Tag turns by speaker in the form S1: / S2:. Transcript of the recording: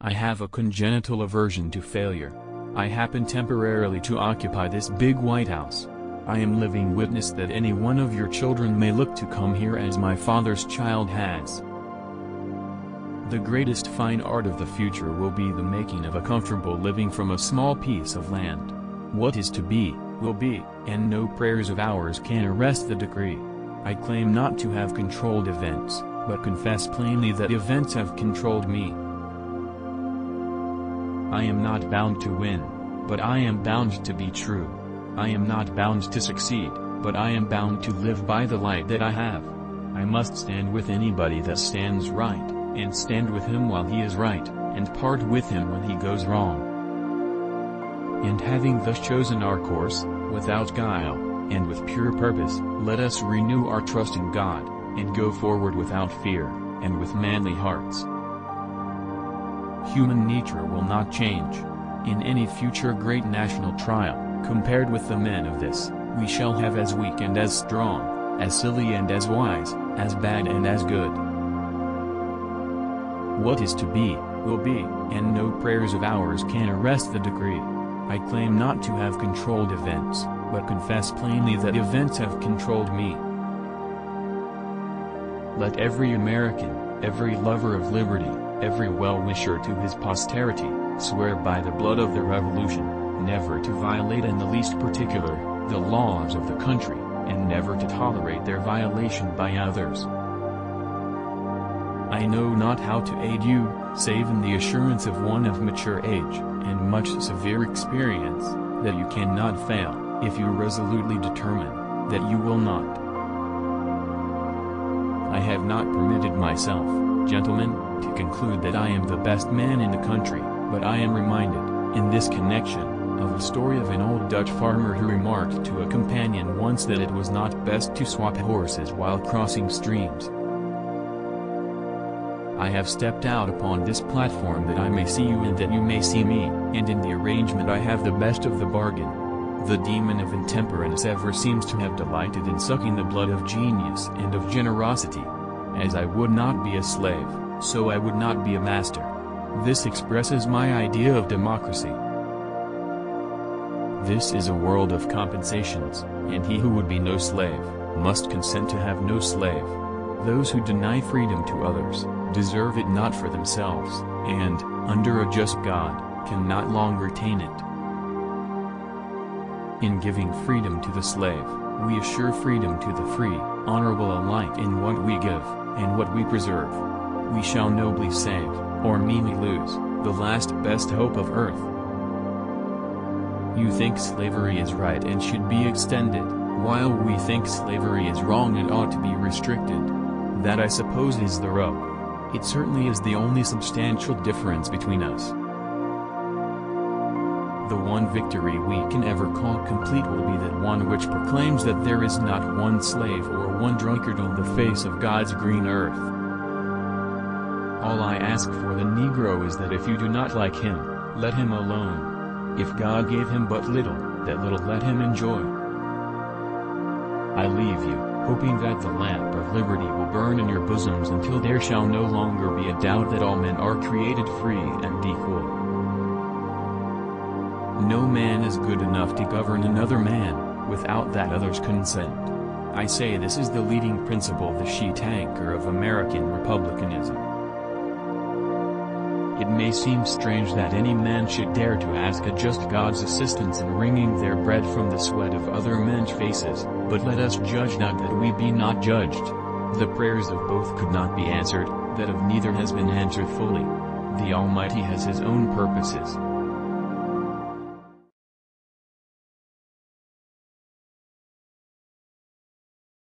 S1: I have a congenital aversion to failure. I happen temporarily to occupy this big White House. I am living witness that any one of your children may look to come here as my father's child has. The greatest fine art of the future will be the making of a comfortable living from a small piece of land. What is to be, will be, and no prayers of ours can arrest the decree. I claim not to have controlled events, but confess plainly that events have controlled me. I am not bound to win, but I am bound to be true. I am not bound to succeed, but I am bound to live by the light that I have. I must stand with anybody that stands right, and stand with him while he is right, and part with him when he goes wrong. And having thus chosen our course, without guile, and with pure purpose, let us renew our trust in God, and go forward without fear, and with manly hearts. Human nature will not change. In any future great national trial, compared with the men of this, we shall have as weak and as strong, as silly and as wise, as bad and as good. What is to be, will be, and no prayers of ours can arrest the decree. I claim not to have controlled events, but confess plainly that events have controlled me. Let every American, every lover of liberty, every well-wisher to his posterity, swear by the blood of the Revolution, never to violate in the least particular, the laws of the country, and never to tolerate their violation by others. I know not how to aid you, save in the assurance of one of mature age, and much severe experience, that you cannot fail, if you resolutely determine, that you will not. I have not permitted myself, gentlemen, to conclude that I am the best man in the country, but I am reminded, in this connection, of a story of an old Dutch farmer who remarked to a companion once that it was not best to swap horses while crossing streams. I have stepped out upon this platform that I may see you and that you may see me, and in the arrangement I have the best of the bargain. The demon of intemperance ever seems to have delighted in sucking the blood of genius and of generosity. As I would not be a slave, so I would not be a master. This expresses my idea of democracy. This is a world of compensations, and he who would be no slave, must consent to have no slave. Those who deny freedom to others, deserve it not for themselves, and, under a just God, can not long retain it. In giving freedom to the slave, we assure freedom to the free, honorable alike in what we give, and what we preserve. We shall nobly save, or meanly lose, the last best hope of earth. You think slavery is right and should be extended, while we think slavery is wrong and ought to be restricted. That I suppose is the rub. It certainly is the only substantial difference between us. The one victory we can ever call complete will be that one which proclaims that there is not one slave or one drunkard on the face of God's green earth. All I ask for the Negro is that if you do not like him, let him alone. If God gave him but little, that little let him enjoy. I leave you, hoping that the lamp of liberty will burn in your bosoms until there shall no longer be a doubt that all men are created free and equal. No man is good enough to govern another man, without that other's consent. I say this is the leading principle, the sheet anchor of American republicanism. It may seem strange that any man should dare to ask a just God's assistance in wringing their bread from the sweat of other men's faces, but let us judge not that we be not judged. The prayers of both could not be answered, that of neither has been answered fully. The Almighty has his own purposes,